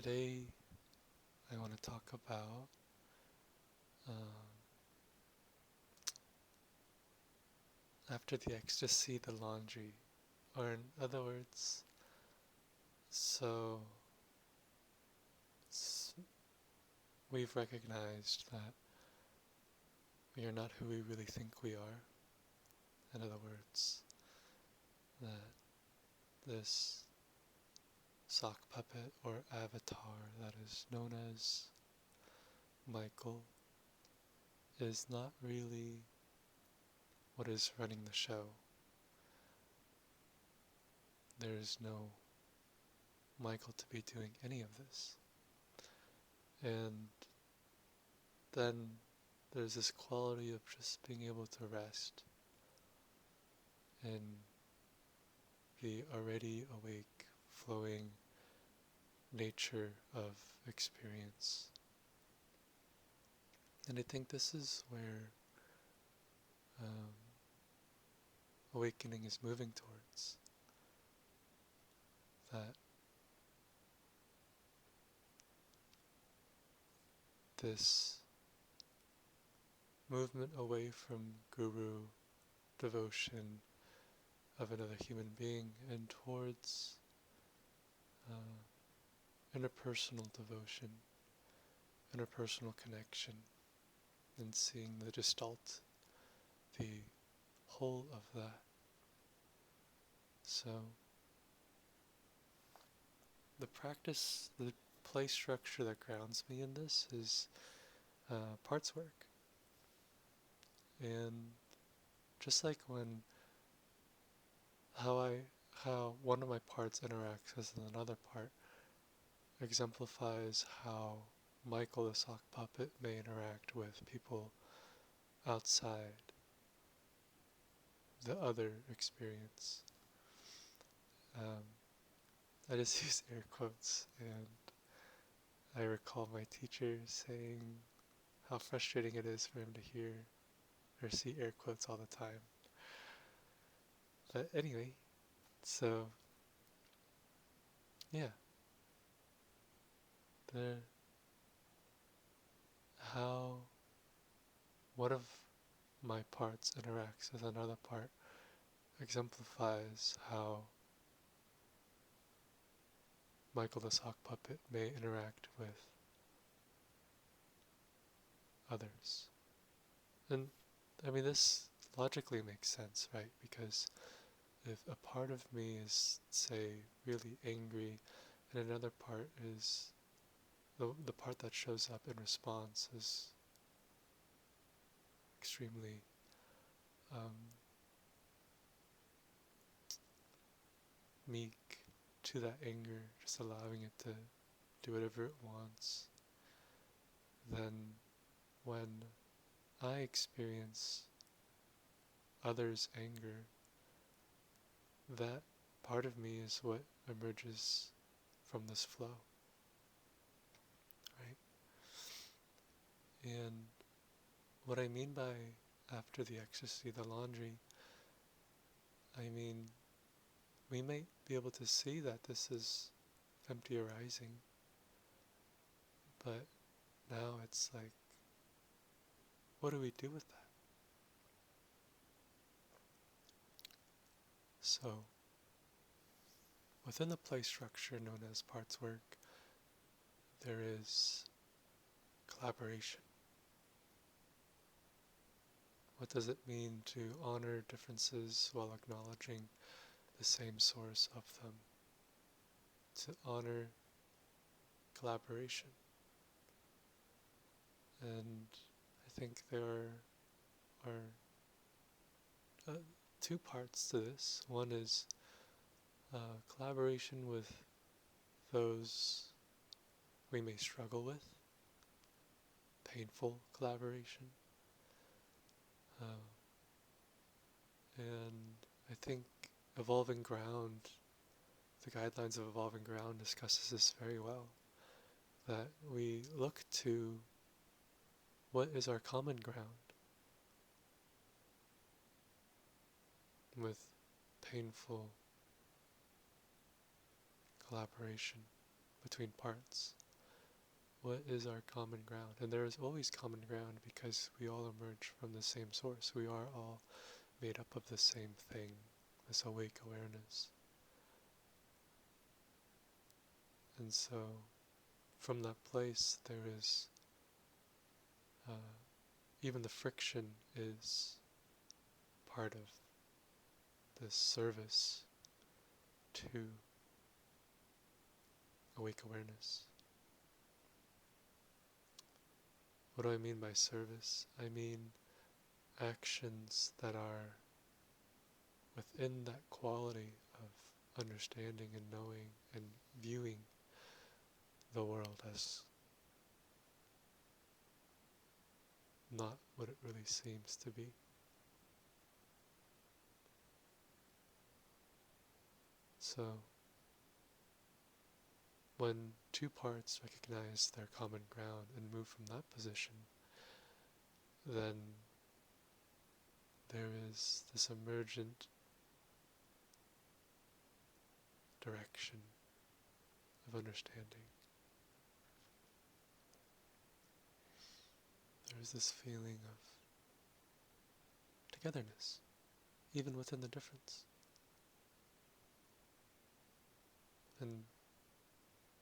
Today, I want to talk about after the ecstasy, the laundry, or in other words, so we've recognized that we are not who we really think we are. In other words, that this sock puppet or avatar that is known as Michael is not really what is running the show. There is no Michael to be doing any of this. And then there's this quality of just being able to rest in the already awake, flowing nature of experience. And I think this is where awakening is moving towards. That this movement away from guru devotion of another human being and towards interpersonal devotion, interpersonal connection, and seeing the gestalt, the whole of that. So the practice, the play structure that grounds me in this is parts work. And just like how one of my parts interacts with another part exemplifies how Michael the sock puppet may interact with people outside the other experience. I just use air quotes, and I recall my teacher saying how frustrating it is for him to hear or see air quotes all the time. But anyway, so yeah, the how one of my parts interacts with another part exemplifies how Michael the sock puppet may interact with others. And I mean, this logically makes sense, right? Because if a part of me is, say, really angry, and another part is the part that shows up in response is extremely meek to that anger, just allowing it to do whatever it wants, then when I experience others' anger, that part of me is what emerges from this flow, right? And what I mean by after the ecstasy, the laundry, I mean, we might be able to see that this is empty arising, but now it's like, what do we do with that? So, within the play structure known as parts work, there is collaboration. What does it mean to honor differences while acknowledging the same source of them? To honor collaboration. And I think there are two parts to this. One is collaboration with those we may struggle with, painful collaboration. And I think Evolving Ground, the guidelines of Evolving Ground discusses this very well, that we look to what is our common ground with painful collaboration. between parts? What is our common ground? And there is always common ground because we all emerge from the same source. We are all made up of the same thing, this awake awareness. And so, from that place, there is, even the friction is part of this service to awake awareness. What do I mean by service? I mean actions that are within that quality of understanding and knowing and viewing the world as not what it really seems to be. So, when two parts recognize their common ground and move from that position, then there is this emergent direction of understanding. There is this feeling of togetherness, even within the difference. And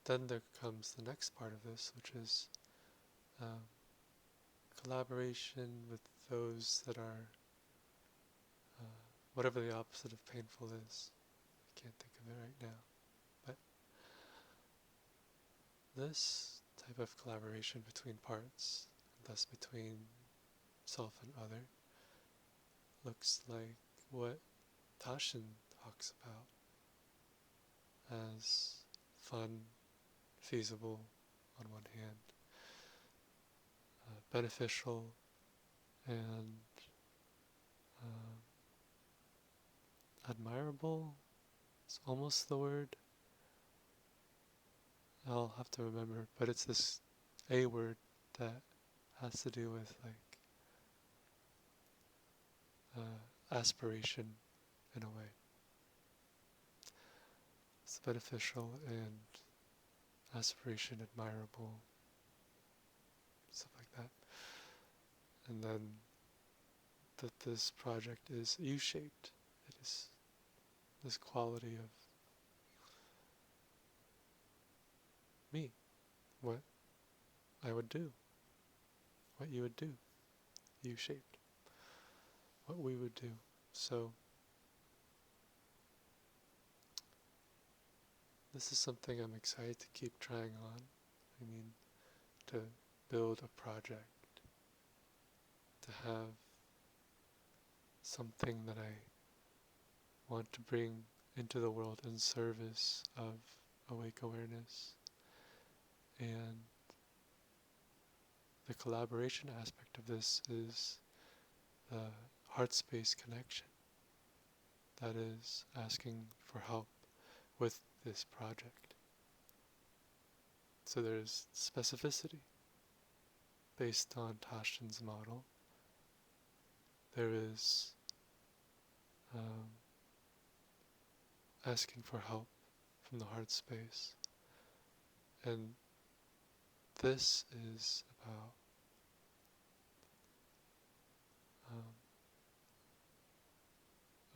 then there comes the next part of this, which is collaboration with those that are whatever the opposite of painful is. I can't think of it right now. But this type of collaboration between parts, and thus between self and other, looks like what Tasshin talks about as fun, feasible on one hand, beneficial, and admirable is almost the word. I'll have to remember, but it's this A word that has to do with like aspiration in a way. It's beneficial and aspiration admirable, stuff like that. And then that this project is U-shaped. It is this quality of me, what I would do, what you would do, U-shaped, what we would do. So this is something I'm excited to keep trying on. I mean, to build a project, to have something that I want to bring into the world in service of awake awareness. And the collaboration aspect of this is the heart space connection. That is asking for help with this project. So there's specificity based on Tasshin's model. There is asking for help from the heart space. And this is about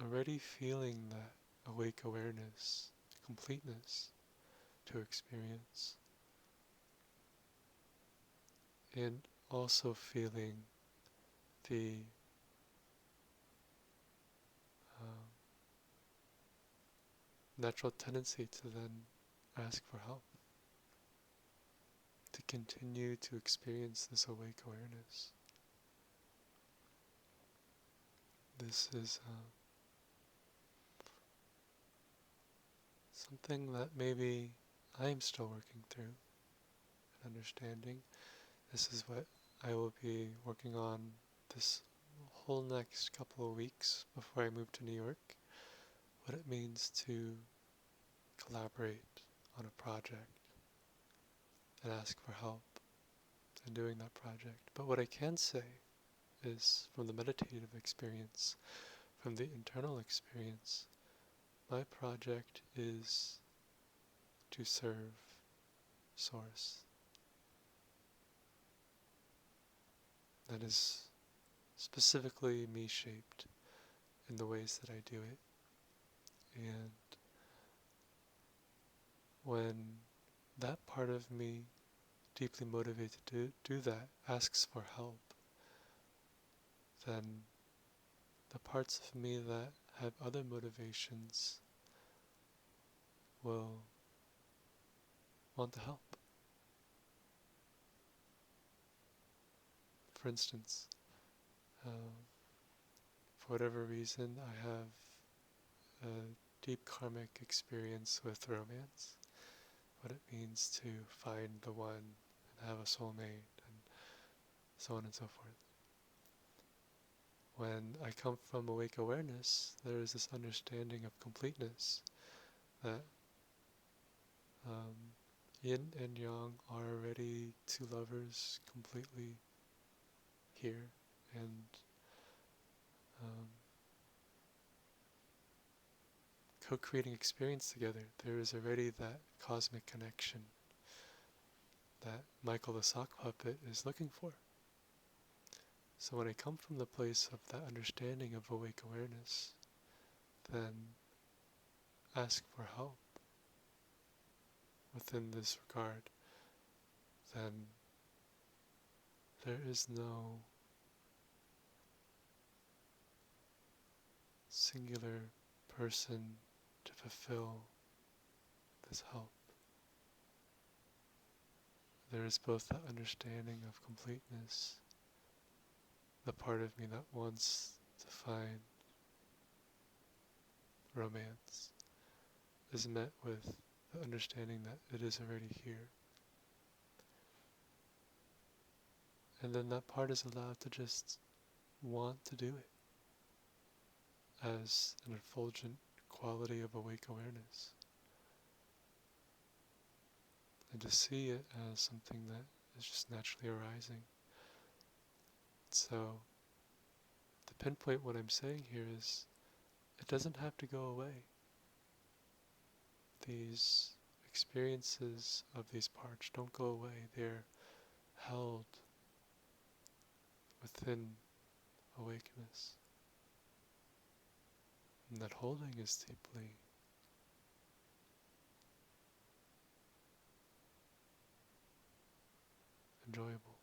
already feeling that awake awareness, completeness to experience, and also feeling the natural tendency to then ask for help, to continue to experience this awake awareness. This is something that maybe I am still working through and understanding. This is what I will be working on this whole next couple of weeks before I move to New York. What it means to collaborate on a project and ask for help in doing that project. But what I can say is, from the meditative experience, from the internal experience, my project is to serve source that is specifically me shaped in the ways that I do it. And when that part of me, deeply motivated to do that, asks for help, then the parts of me that have other motivations will want to help. For instance, for whatever reason, I have a deep karmic experience with romance, what it means to find the one and have a soulmate, and so on and so forth. When I come from awake awareness, there is this understanding of completeness, that yin and yang are already two lovers completely here, and co-creating experience together. There is already that cosmic connection that Michael the sock puppet is looking for. So when I come from the place of that understanding of awake awareness, then ask for help within this regard, then there is no singular person to fulfill this help. There is both that understanding of completeness, the part of me that wants to find romance is met with the understanding that it is already here. And then that part is allowed to just want to do it as an effulgent quality of awake awareness, and to see it as something that is just naturally arising. So, to pinpoint what I'm saying here is, it doesn't have to go away. These experiences of these parts don't go away. They're held within awakeness. And that holding is deeply enjoyable.